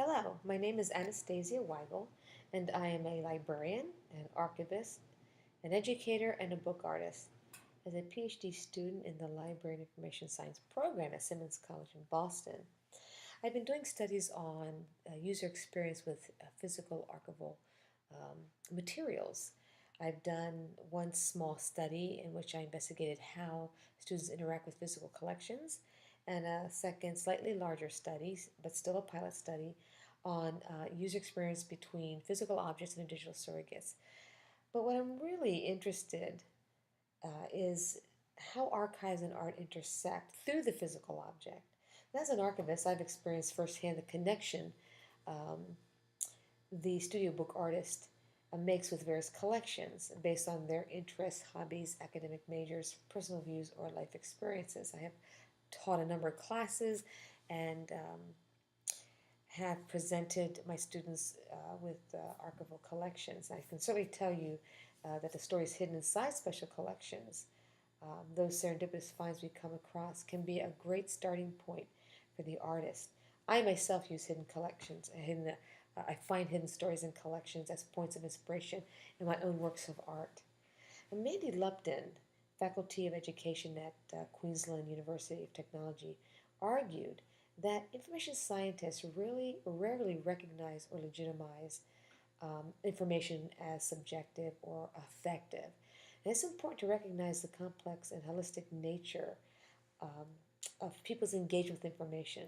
Hello, my name is Anastasia Weigel, and I am a librarian, an archivist, an educator, and a book artist. As a PhD student in the Library and Information Science program at Simmons College in Boston, I've been doing studies on user experience with physical archival materials. I've done one small study in which I investigated how students interact with physical collections, and a second, slightly larger study, but still a pilot study, on user experience between physical objects and digital surrogates. But what I'm really interested is how archives and art intersect through the physical object. And as an archivist, I've experienced firsthand the connection um, the studio book artist makes with various collections based on their interests, hobbies, academic majors, personal views, or life experiences. I have taught a number of classes and have presented my students with archival collections. I can certainly tell you that the stories hidden inside special collections, those serendipitous finds we come across, can be a great starting point for the artist. I myself use hidden collections, I find hidden stories in collections as points of inspiration in my own works of art. And Mandy Lupton, Faculty of Education at Queensland University of Technology, argued that information scientists really rarely recognize or legitimize information as subjective or affective. And it's important to recognize the complex and holistic nature um, of people's engagement with information.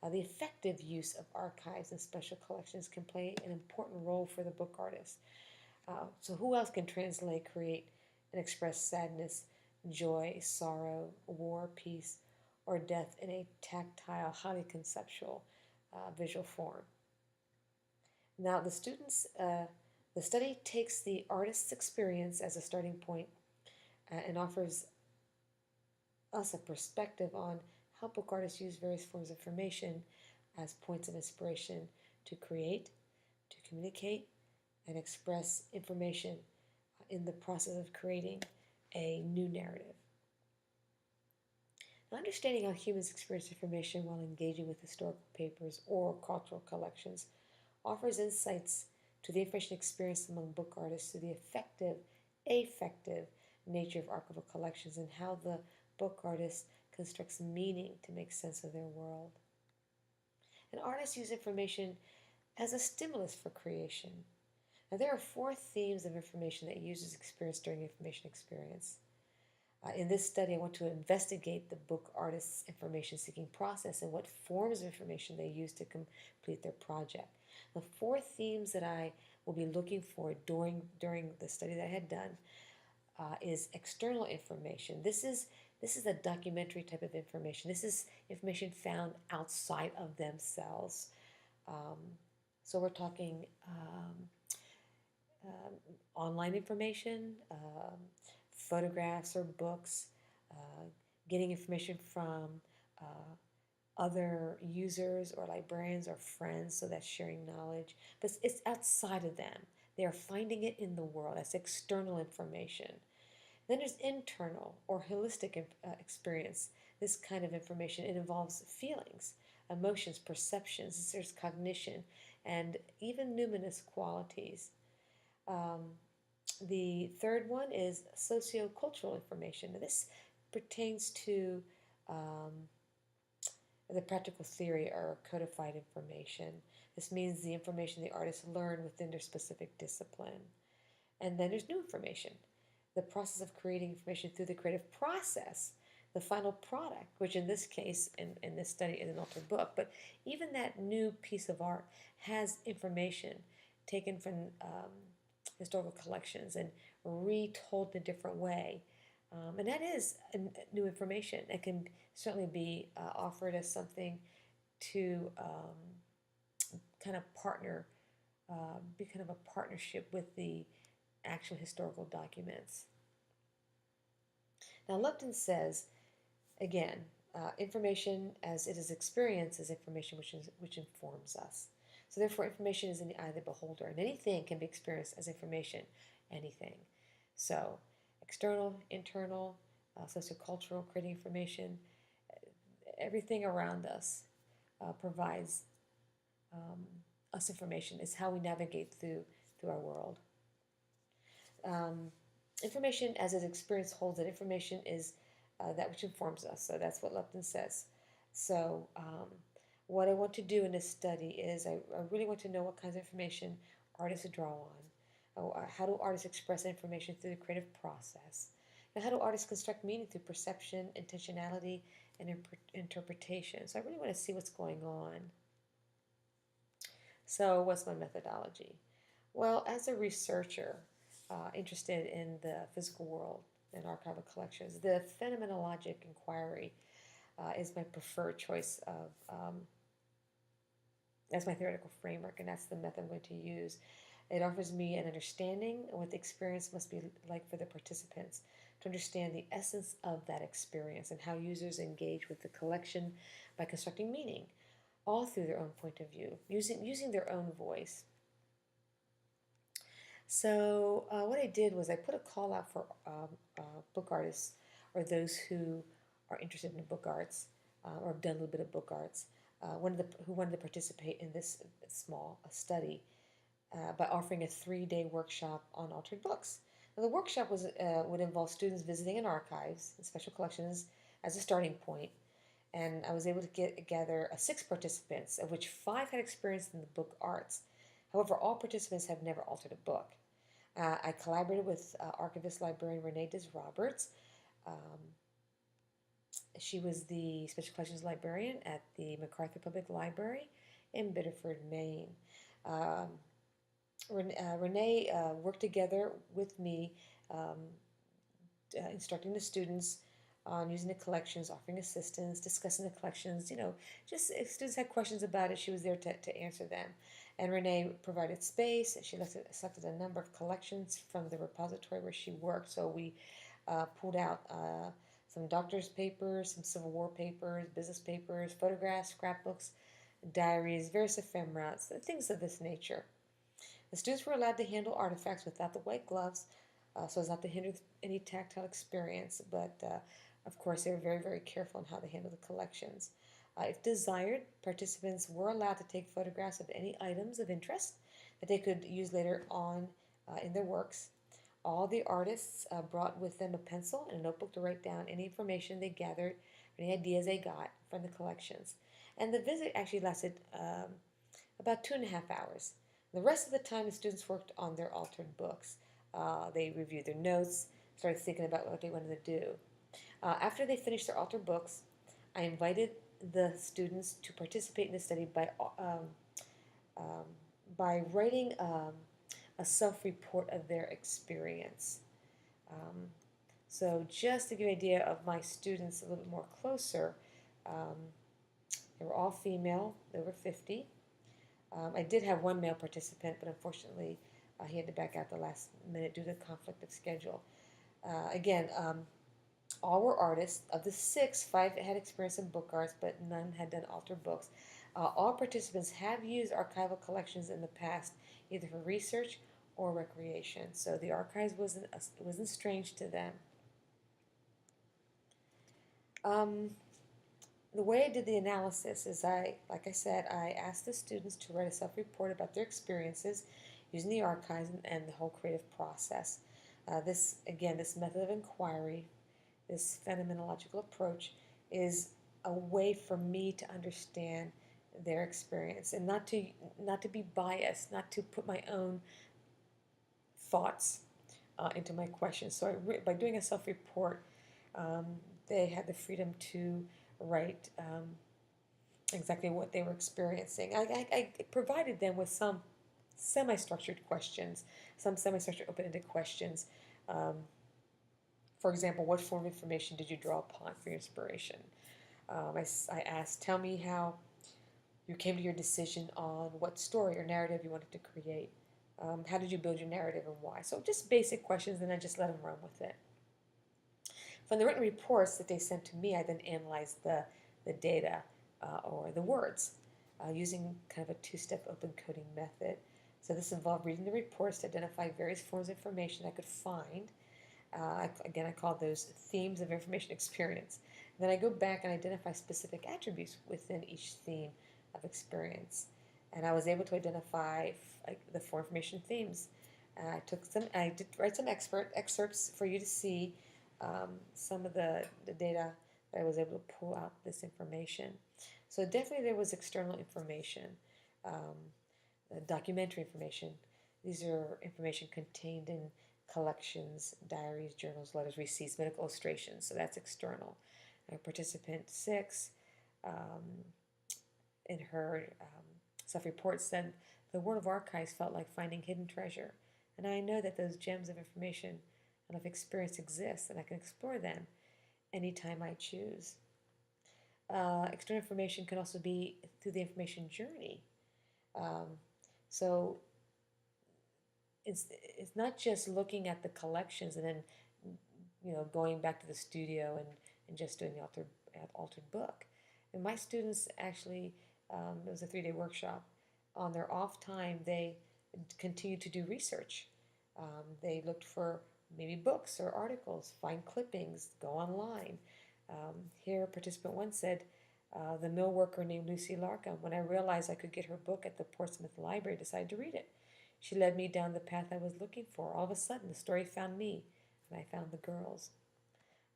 The effective use of archives and special collections can play an important role for the book artist. So, who else can translate, create, and express sadness, joy, sorrow, war, peace, or death in a tactile, highly conceptual visual form? Now, the study takes the artist's experience as a starting point and offers us a perspective on how book artists use various forms of information as points of inspiration to create, to communicate, and express information in the process of creating a new narrative. Now, understanding how humans experience information while engaging with historical papers or cultural collections offers insights to the information experienced among book artists, to the affective nature of archival collections, and how the book artist constructs meaning to make sense of their world. And artists use information as a stimulus for creation. Now, there are four themes of information that users experience during information experience. In this study, I want to investigate the book artist's information seeking process and what forms of information they use to complete their project. The four themes that I will be looking for during the study that I had done is external information. This is a documentary type of information. This is information found outside of themselves. Um, so we're talking online information, photographs or books, uh, getting information from uh, other users or librarians or friends, so that's sharing knowledge. But it's outside of them. They are finding it in the world. That's external information. Then there's internal or holistic experience. This kind of information, it involves feelings, emotions, perceptions, there's cognition, and even numinous qualities. Um, the third one is sociocultural information. Now, this pertains to um, the practical theory or codified information. This means the information the artists learn within their specific discipline. And then there's new information, the process of creating information through the creative process, the final product, which in this case, in this study, is an altered book. But even that new piece of art has information taken from historical collections and retold in a different way. And that is new information. It can certainly be offered as something to kind of partner, be kind of a partnership with the actual historical documents. Now, Lupton says, again, information as it is experienced is information which informs us. So therefore, information is in the eye of the beholder, and anything can be experienced as information, anything. So external, internal, sociocultural, creating information, everything around us provides us information. It's how we navigate through our world. Um, Information as its experience holds it. Information is that which informs us. So that's what Lupton says. So what I want to do in this study is I really want to know what kinds of information artists draw on. How do artists express information through the creative process? And how do artists construct meaning through perception, intentionality, and interpretation? So I really want to see what's going on. So what's my methodology? Well, as a researcher interested in the physical world and archival collections, the phenomenologic inquiry is my preferred choice of as my theoretical framework, and that's the method I'm going to use. It offers me an understanding of what the experience must be like for the participants, to understand the essence of that experience and how users engage with the collection by constructing meaning, all through their own point of view, using their own voice. So what I did was I put a call out for book artists or those who are interested in book arts or have done a little bit of book arts, who wanted to participate in this small study by offering a 3-day workshop on altered books. Now, the workshop would involve students visiting an archives and special collections as a starting point, and I was able to gather 6 participants, of which 5 had experience in the book arts. However, all participants have never altered a book. I collaborated with archivist librarian Renee Roberts. She was the Special Collections Librarian at the MacArthur Public Library in Biddeford, Maine. Renee worked together with me, instructing the students on using the collections, offering assistance, discussing the collections. Just if students had questions about it, she was there to answer them. And Renee provided space. She selected a number of collections from the repository where she worked. So we pulled out some doctor's papers, some Civil War papers, business papers, photographs, scrapbooks, diaries, various ephemera, things of this nature. The students were allowed to handle artifacts without the white gloves, so as not to hinder any tactile experience, but of course they were very, very careful in how they handled the collections. If desired, participants were allowed to take photographs of any items of interest that they could use later on in their works. All the artists brought with them a pencil and a notebook to write down any information they gathered, any ideas they got from the collections. And the visit actually lasted about 2.5 hours. The rest of the time, the students worked on their altered books. They reviewed their notes, started thinking about what they wanted to do. After they finished their altered books, I invited the students to participate in the study by writing a self-report of their experience. So just to give you an idea of my students a little bit more closer, they were all female, they were 50. I did have one male participant, but unfortunately he had to back out the last minute due to conflict of schedule. Again, all were artists. Of the 6, 5 had experience in book arts, but none had done altered books. All participants have used archival collections in the past, either for research or recreation. So the archives wasn't strange to them. The way I did the analysis is like I said, I asked the students to write a self-report about their experiences using the archives and the whole creative process. This method of inquiry, this phenomenological approach, is a way for me to understand their experience and not to be biased, not to put my own thoughts into my questions. So by doing a self-report, they had the freedom to write exactly what they were experiencing. I provided them with some semi-structured questions, some semi-structured open-ended questions. For example, what form of information did you draw upon for your inspiration? I asked, tell me how you came to your decision on what story or narrative you wanted to create. How did you build your narrative and why? So just basic questions, and I just let them run with it. From the written reports that they sent to me, I then analyzed the data or the words using kind of a 2-step open coding method. So this involved reading the reports to identify various forms of information I could find. Again, I call those themes of information experience. And then I go back and identify specific attributes within each theme of experience. and I was able to identify the four information themes. I did write some excerpts for you to see some of the data that I was able to pull out this information. So definitely there was external information, um, documentary information. These are information contained in collections, diaries, journals, letters, receipts, medical illustrations. So that's external. Participant 6, um, in her self-report, said the World of Archives felt like finding hidden treasure. And I know that those gems of information and of experience exist, and I can explore them anytime I choose. External information can also be through the information journey. Um, so it's not just looking at the collections and then going back to the studio and just doing the altered book. And my students actually, it was a 3-day workshop. On their off time, they continued to do research. They looked for maybe books or articles, find clippings, go online. Here, participant 1 said, the mill worker named Lucy Larkham, when I realized I could get her book at the Portsmouth Library, decided to read it. She led me down the path I was looking for. All of a sudden, the story found me, and I found the girls.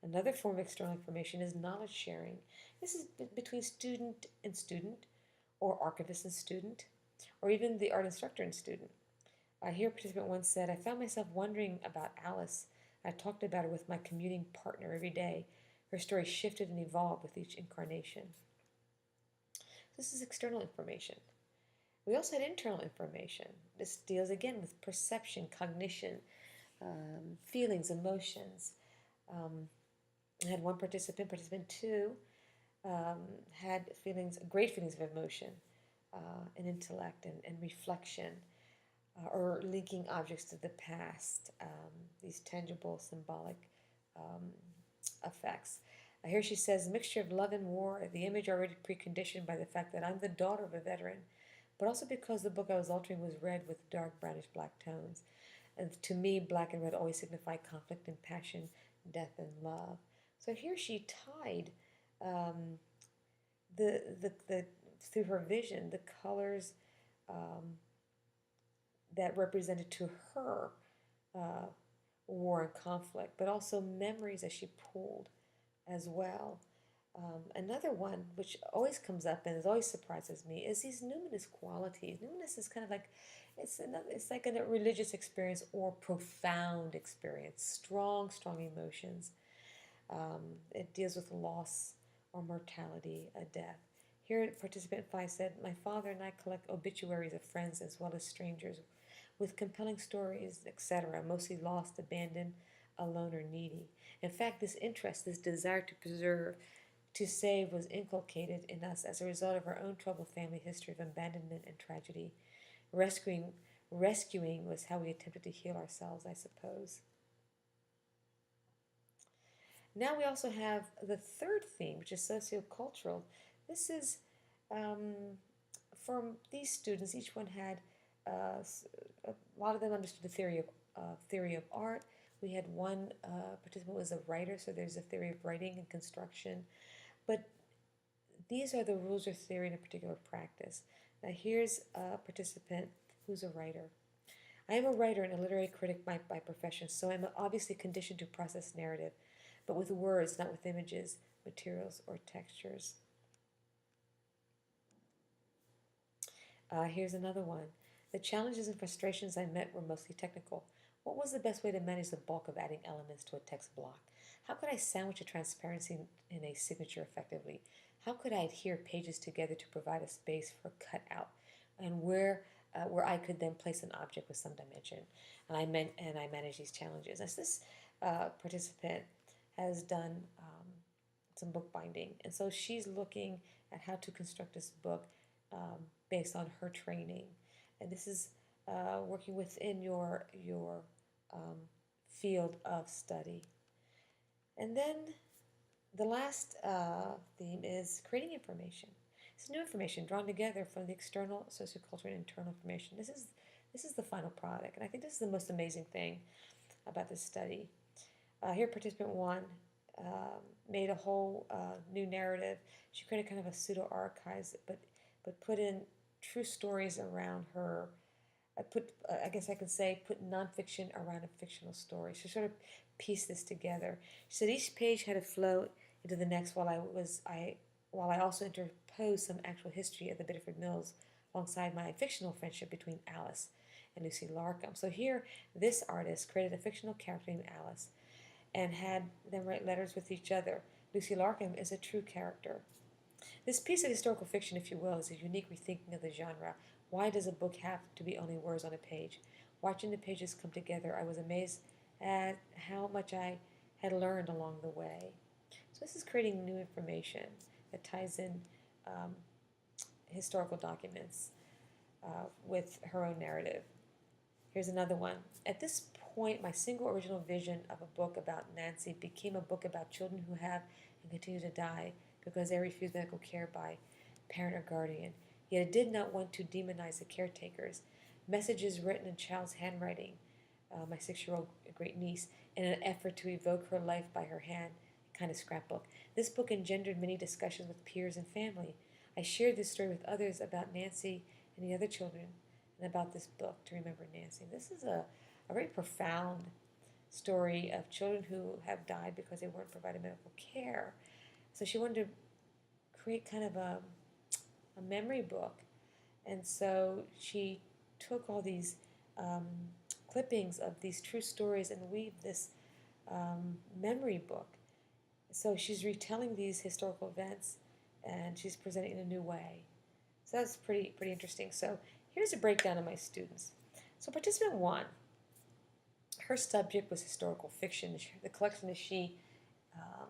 Another form of external information is knowledge sharing. This is between student and student, or archivist and student, or even the art instructor and student. Here, participant 1 said, I found myself wondering about Alice. I talked about her with my commuting partner every day. Her story shifted and evolved with each incarnation. This is external information. We also had internal information. This deals again with perception, cognition, feelings, emotions. I had one participant, participant 2, had great feelings of emotion and intellect and reflection, or linking objects to the past, these tangible, symbolic um, effects. Here she says, mixture of love and war, the image already preconditioned by the fact that I'm the daughter of a veteran, but also because the book I was altering was red with dark brownish black tones. And to me, black and red always signify conflict and passion, death and love. So here she tied um, the through her vision the colors um, that represented to her uh, war and conflict, but also memories that she pulled as well. Another one, which always comes up and always surprises me, is these numinous qualities. Numinous is kind of like it's like a religious experience or profound experience, strong emotions. It deals with loss or mortality, a death. Here, participant 5 said, my father and I collect obituaries of friends as well as strangers with compelling stories, etc., mostly lost, abandoned, alone, or needy. In fact, this interest, this desire to preserve, to save, was inculcated in us as a result of our own troubled family history of abandonment and tragedy. Rescuing was how we attempted to heal ourselves, I suppose. Now we also have the third theme, which is sociocultural. This is, um, from these students, each one had, a lot of them understood the theory of art. We had one participant was a writer, so there's a theory of writing and construction. But these are the rules of theory in a particular practice. Now here's a participant who's a writer. I am a writer and a literary critic by profession, so I'm obviously conditioned to process narrative, but with words, not with images, materials, or textures. Here's another one. The challenges and frustrations I met were mostly technical. What was the best way to manage the bulk of adding elements to a text block? How could I sandwich a transparency in a signature effectively? How could I adhere pages together to provide a space for cutout, and where I could then place an object with some dimension? And I manage these challenges. As this participant has done some bookbinding, and so she's looking at how to construct this book based on her training, and this is working within your um, field of study. And then the last theme is creating information. It's new information drawn together from the external, sociocultural, and internal information. This is the final product, and I think this is the most amazing thing about this study. Here, participant 1 made a whole new narrative. She created kind of a pseudo archives, but put in true stories around her. I guess I could say, put nonfiction around a fictional story. She sort of pieced this together. She said each page had to flow into the next while I also interposed some actual history of the Biddeford Mills alongside my fictional friendship between Alice and Lucy Larcom. So here, this artist created a fictional character named Alice and had them write letters with each other. Lucy Larcom is a true character. This piece of historical fiction, if you will, is a unique rethinking of the genre. Why does a book have to be only words on a page? Watching the pages come together, I was amazed at how much I had learned along the way. So this is creating new information that ties in um, historical documents with her own narrative. Here's another one. At this point, my single original vision of a book about Nancy became a book about children who have and continue to die because they refuse medical care by parent or guardian. Yet I did not want to demonize the caretakers. Messages written in child's handwriting, my 6-year-old great niece, in an effort to evoke her life by her hand, kind of scrapbook. This book engendered many discussions with peers and family. I shared this story with others about Nancy and the other children and about this book to remember Nancy. This is a very profound story of children who have died because they weren't provided medical care. So she wanted to create kind of a memory book. And so she took all these um, clippings of these true stories and weaved this memory book. So she's retelling these historical events and she's presenting it in a new way. So that's pretty interesting. So here's a breakdown of my students. So participant 1, her subject was historical fiction. The collection that she um,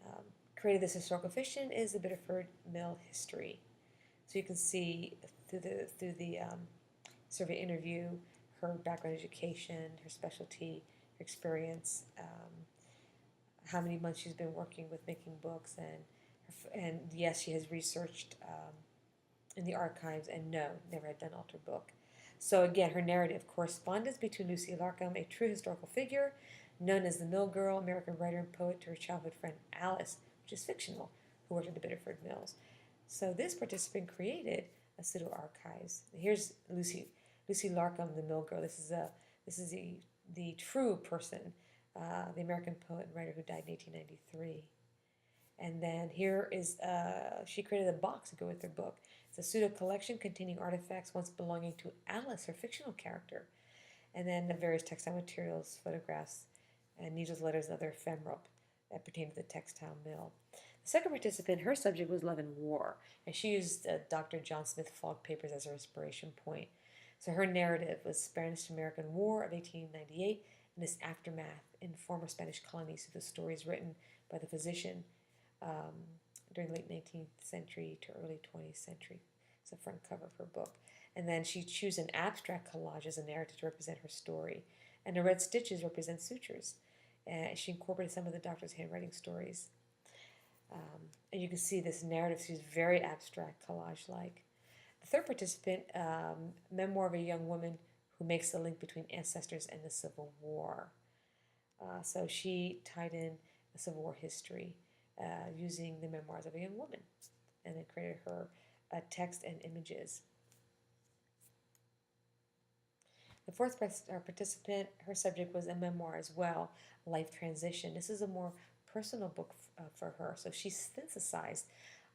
um, created this historical fiction is the Biddeford Mill history. So you can see through the survey interview her background education, her specialty, her experience, how many months she's been working with making books, and yes, she has researched in the archives, and no, never had done altered book. So again, her narrative: correspondence between Lucy Larcom, a true historical figure, known as the Mill Girl, American writer and poet, to her childhood friend Alice, which is fictional, who worked at the Biddeford Mills. So this participant created a pseudo archives. Here's Lucy Larcom, the Mill Girl. This is the true person, the American poet and writer who died in 1893. And then here is, she created a box to go with her book. It's a pseudo collection containing artifacts once belonging to Alice, her fictional character. And then the various textile materials, photographs, and needles, letters, and other ephemera that pertain to the textile mill. The second participant, her subject was love and war, and she used Dr. John Smith Fogg papers as her inspiration point. So her narrative was Spanish-American War of 1898 and its aftermath in former Spanish colonies through the stories written by the physician um, during the late 19th century to early 20th century. It's the front cover of her book. And then she chose an abstract collage as a narrative to represent her story. And the red stitches represent sutures. She incorporated some of the doctor's handwriting stories. And you can see this narrative. She's very abstract, collage-like. The third participant, memoir of a young woman who makes the link between ancestors and the Civil War. So she tied in the Civil War history using the memoirs of a young woman, and then created her text and images. The fourth participant, her subject was a memoir as well, Life Transition. This is a more personal book for her. So she synthesized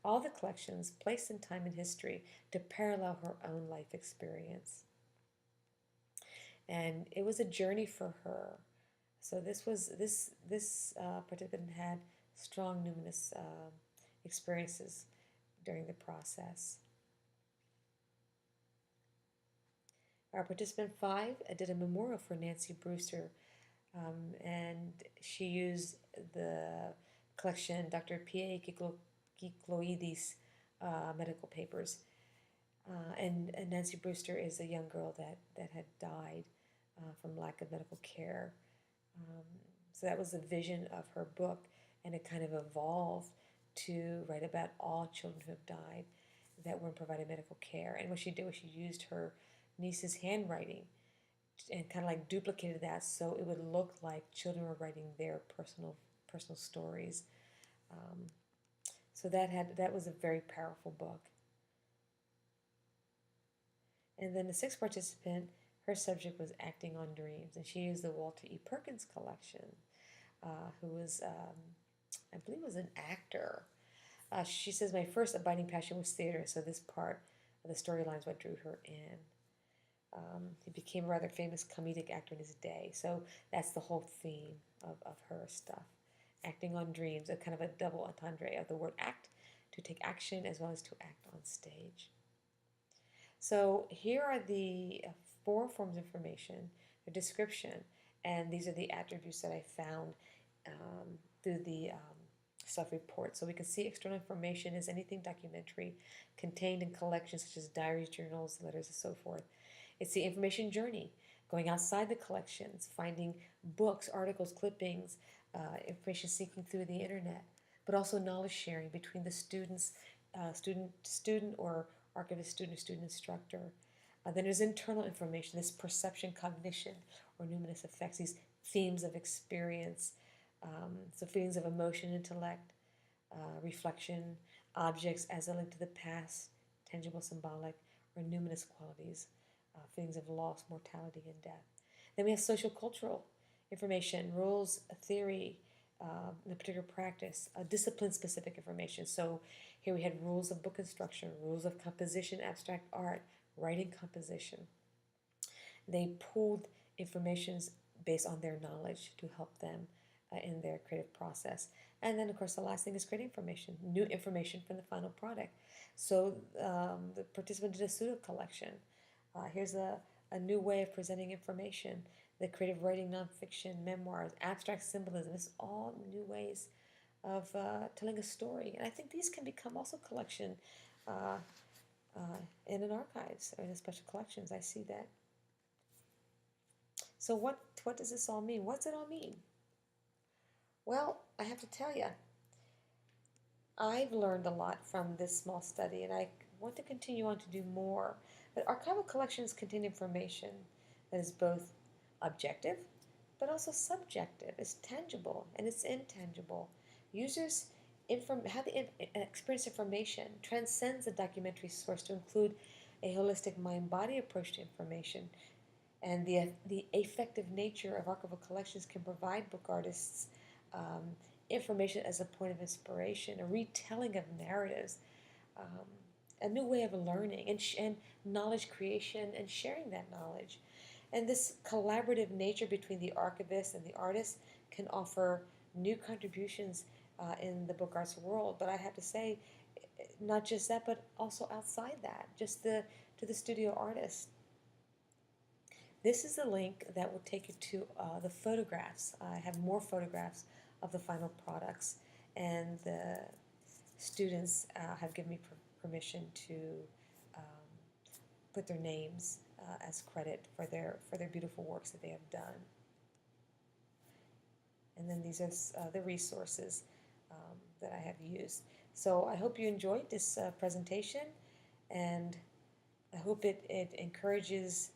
all the collections placed in time and history to parallel her own life experience. And it was a journey for her. So this participant had strong numinous experiences during the process. Our participant 5 did a memorial for Nancy Brewster, and she used the collection Dr. P.A. Kikloidis medical papers. And Nancy Brewster is a young girl that had died from lack of medical care. So that was the vision of her book, and it kind of evolved to write about all children who have died that weren't provided medical care. And what she did was she used her niece's handwriting and kind of like duplicated that so it would look like children were writing their personal stories. So that was a very powerful book. And then the sixth participant, her subject was acting on dreams, and she used the Walter E. Perkins collection, who was, I believe, was an actor. She says, my first abiding passion was theater, so this part of the storyline is what drew her in. He became a rather famous comedic actor in his day, so that's the whole theme of her stuff. Acting on dreams, a kind of a double entendre of the word act, to take action as well as to act on stage. So here are the four forms of information, the description, and these are the attributes that I found through the self-report. So we can see external information is anything documentary contained in collections such as diaries, journals, letters, and so forth. It's the information journey, going outside the collections, finding books, articles, clippings, information seeking through the internet, but also knowledge sharing between the students, student or archivist, student, or student instructor. Then there's internal information, this perception, cognition, or numinous effects, these themes of experience, so feelings of emotion, intellect, reflection, objects as a link to the past, tangible, symbolic, or numinous qualities, feelings of loss, mortality, and death. Then we have social cultural information, rules, a theory, in a particular practice, discipline specific information. So here we had rules of book instruction, rules of composition, abstract art, writing composition. They pulled informations based on their knowledge to help them in their creative process. And then, of course, the last thing is creative information, new information from the final product. So the participant did a pseudo collection. Here's a new way of presenting information. The creative writing, nonfiction, memoirs, abstract symbolism. This is all new ways of telling a story. And I think these can become also collection uh, in an archives or in the special collections. I see that. So what does this all mean? What's it all mean? Well, I have to tell you, I've learned a lot from this small study, and I want to continue on to do more. But archival collections contain information that is both objective, but also subjective. It's tangible and it's intangible. Users how the experience information transcends the documentary source to include a holistic mind-body approach to information. And the affective nature of archival collections can provide book artists information as a point of inspiration, a retelling of narratives, um, a new way of learning and knowledge creation and sharing that knowledge. And this collaborative nature between the archivist and the artist can offer new contributions in the book arts world. But I have to say, not just that, but also outside that, just to the studio artist. This is the link that will take you to the photographs. I have more photographs of the final products, and the students have given me permission to um, put their names as credit for their beautiful works that they have done. And then these are the resources that I have used. So I hope you enjoyed this presentation, and I hope it encourages,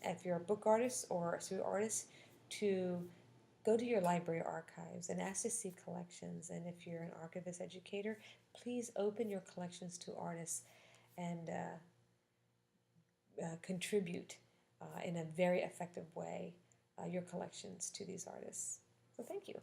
if you're a book artist or a studio artist, to go to your library archives and ask to see collections. And if you're an archivist educator, please open your collections to artists and contribute in a very effective way your collections to these artists. So thank you.